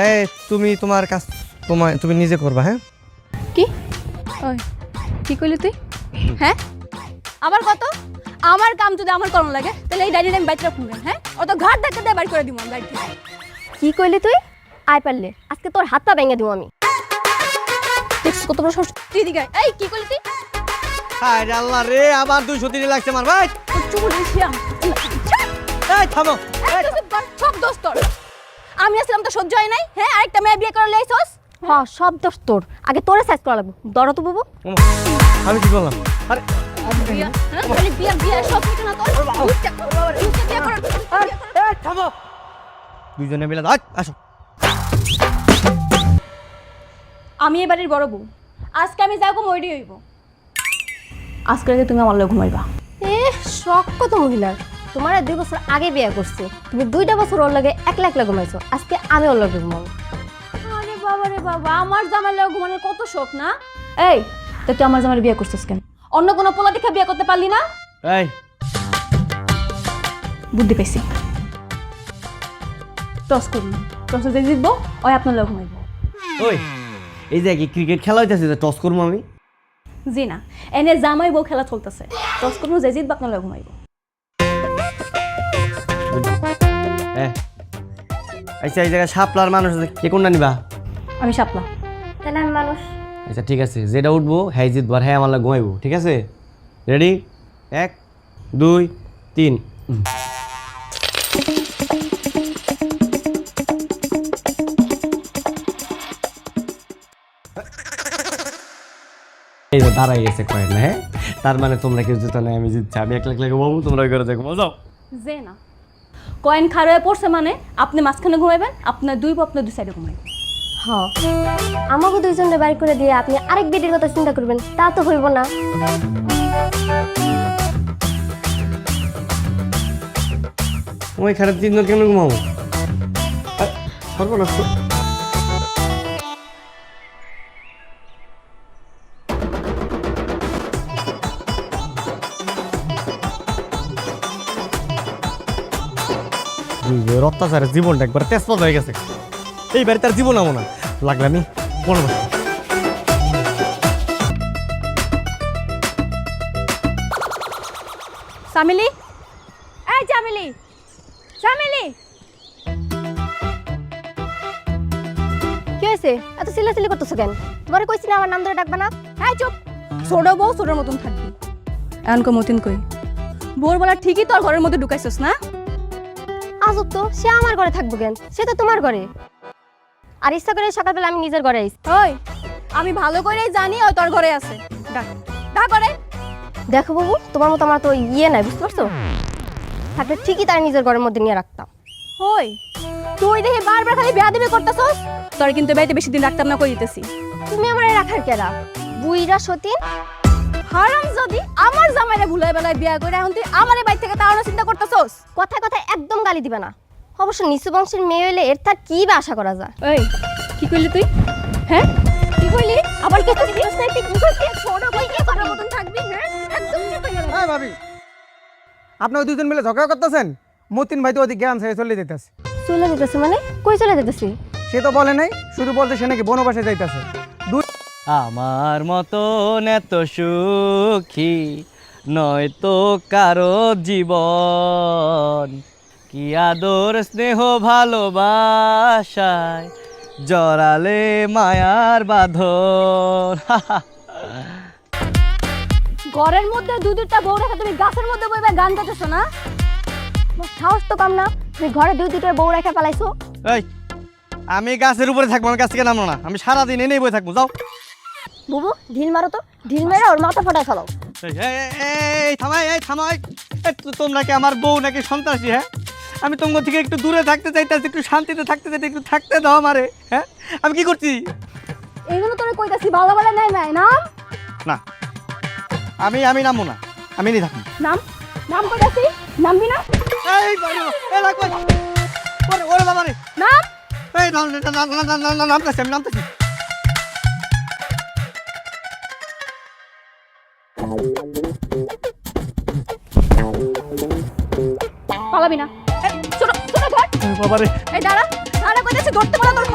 এই তুমি তোমার কাজ তুমি নিজে করবা। হ্যাঁ কি ওই কি কইলি তুই? হ্যাঁ আবার কত? আমার কাম যদি আমার করণ লাগে তাহলে এই ডাইনিটা আমি বাইরে খুলবেন। হ্যাঁ অত ঘাট ধাক্কা দিয়ে বাইর করে দিব আমি বাইরে। কি কইলি তুই? আয় পারলে আজকে তোর হাত পা ভেঙে দিব আমি। দেখছিস কত বড় সাহস তুই দিকে। এই কি কইলি তুই? হায় রে আল্লাহ রে, আবার 230 লাগছে মার ভাই। তোর চুমু দিছিলাম। এই থামো। এই তুই সব দোষ তোর। আমি আসলাম তো সহ্য হয় নাই। হ্যাঁ আরেকটা মেয়ে বিয়ে করে লইছস। হ্যাঁ সব দোষ তোর। আগে তোরে সাইজ করা লাগবে। দরো তো বাবু। আমি কি বললাম? আরে বিয়া হ্যাঁ খালি বিয়া বিয়া সব কিছু না তোর। বুঝতে বিয়া কর। এই থামো, দুইজনে মিলে আসো। আমি এই বাড়ির বড় বউ। আজকে আমি যাবো মইডি হইব। আজকে রাতে তুমি আমার লগে ঘুমাইবা। এ শখ কত মহিলার। তোমার 2 বছর আগে বিয়ে করছে, তুমি 2টা বছর ওর লগে একলা একলা ঘুমাইছো। আজকে আমি ওর লগে ঘুমাবো। আরে বাবা রে বাবা, আমার জামাই লগে ঘুমানোর কত শখ না? এই তো তুই আমার জামাইয়ের বিয়ে করছিস কেন? অন্য কোনো পোলা দেখে বিয়ে করতে পারলি না? এই বুদ্ধি পেয়েছি। টস করুন, টসে যে জিতবো ওই আপনার লগে ঘুমাইব। ওই এই যে কি ক্রিকেট খেলা হইতাছে, টস করবো আমি? জি না, এনে জামাই বউ খেলা চলতেছে। টস করুন যে জিতবো আপনার লগে ঘুমাইব। আচ্ছা এই জায়গায় শাপলার মানুষ আছে, কে কোনটা নিবা? আমি শাপলা। তাহলে আমি মানুষ। আচ্ছা ঠিক আছে, যেটা উঠবো হ্যাঁ জিতবো আর হ্যাঁ আমার লাগে ঘুমাইবো। ঠিক আছে, রেডি? 1 2 3। এই যে দাঁড়াই গেছে কয়েন না। হ্যাঁ তার মানে তোমরা কেউ জিতো না, আমি জিতছি। আমি একলা একলা ঘুমাবো, তোমরা ওই করে দেখো। যাও। যে না, কয়েন খাড়া হয়ে পড়ছে মানে আপনি মাঝখানে ঘুমাইবেন, আপনার দুই সাইডে ঘুমাইবেন। হ্যাঁ আমাকে দুইজনে বাইর করে দিয়ে আপনি আরেক বেটির কথা চিন্তা করবেন, তা তো হইব না। ওই খারাপ তিনজন কেন ঘুমাবো? সর্বনাশ তো। অত্যাচারের জীবনটা একবার তেজপাত হয়ে গেছে। এই বাড়ি তার জীবন আমো না লাগলে আমি মনে বসে। চামেলি, এই চামেলি, চামেলি। কি হয়েছে? এত চিল্লাচিল্লি করতেছো কেন? তোমারে কইছি না আমার নাম ধরে ডাকবা না? এই চুপ, ছোট বউ ছোটোর মতন থাকবি। এমন মতিন কই ভোরবেলা ঠিকই তোর ঘরের মধ্যে ঢুকাইছস না? আজব তো, সে আমার ঘরে থাকবো কেন? সে তো তোমার ঘরে। আর ইচ্ছা করে সকালবেলা আমি নিজের ঘরে আইছি। ওই আমি ভালো করেই জানি ও তোর ঘরে আছে। ডাক ডাক করে। দেখো বাবু, তোমার মতো আমার তো ইয়ে নাই, বুঝতে পারছো? থাকলে ঠিকই তার নিজের ঘরের মধ্যে নিয়ে রাখতাম। ওই তুই দেখি বারবার খালি বেয়াদবি করতেছস। তোর কিন্তু বাড়িতে বেশি দিন রাখতাম না, কই দিতেছি। তুমি আমারে রাখার কেরা? বুইরা সতীন হারাম যদি আমার জামাইরে ভুলাই বেলায় বিয়া করে এখন তুই আমারে বাড়ি থেকে তাড়ানোর চিন্তা করতেছস। কথায় কথায় একদম গালি দিবে না। অবশ্য নিচু বংশের মেয়ে হইলে এর তার কি বা আশা করা যায়? এই কি কইলি তুই? হ্যাঁ কি কইলি? আবার কে তুই দিস না? কি কইছিস? ছোট কই কি করার মতন থাকবি? হ্যাঁ একদম চুপ হয়ে গেল। হ্যাঁ ভাবি, আপনারা দুজন মিলে ঝগড়া করতেছেন। মতিন ভাই তো ওদিকে জ্ঞান ছেড়ে চলে যেতেছে। চলে যেতেছে মানে? কই চলে যেতেছি? সে তো বলে নাই, শুধু বলতে সে নাকি বনবাসে যাইতেছে। আমার মতন এত সুখী নয়তো কারো জীবন, কি আদর স্নেহ ভালোবাসায় জড়ালে মায়ার বাঁধন। ঘরের মধ্যে দুটা বউ রেখে তুমি গাছের মধ্যে বইবা গান গাইতেছো না? তোমার সাহস তো কম না? তুমি ঘরে দুইটা বউ রেখে পালাইছো। এই আমি গাছের উপরে থাকবো, আমার গাছ থেকে নামলো না। আমি সারাদিন এনেই বই থাকবো। যাও। বুবু ঢিল মারো তো, ঢিল মেরে ওর মাথা ফাটায় ফেলাও। এই থামাই, এই থামাই। তোমরা কি আমার বউ নাকি সন্ত্রাসী? হ্যাঁ আমি তোমার থেকে একটু দূরে থাকতে চাইতেছি, একটু শান্তিতে থাকতে চাইতে, একটু থাকতে দাও আমারে। হ্যাঁ আমি কি করছি? এইগুলো তোরে কইতাছি ভালো ভালো নাই নাই নাম না আমি নামবো না, আমি নিয়ে থাকবো। নাম নাম কইতাছি নামবি না? এই বাবা, এই লাগবে। ওরে বাবা রে, নাম এই নামতেছি, আমি নামতেছি। পালাবি না। এই ছোট ছোট ঘর। বাবা রে, এই দাঁড়া দাঁড়া কইতাছি ধরতে পারলা তোর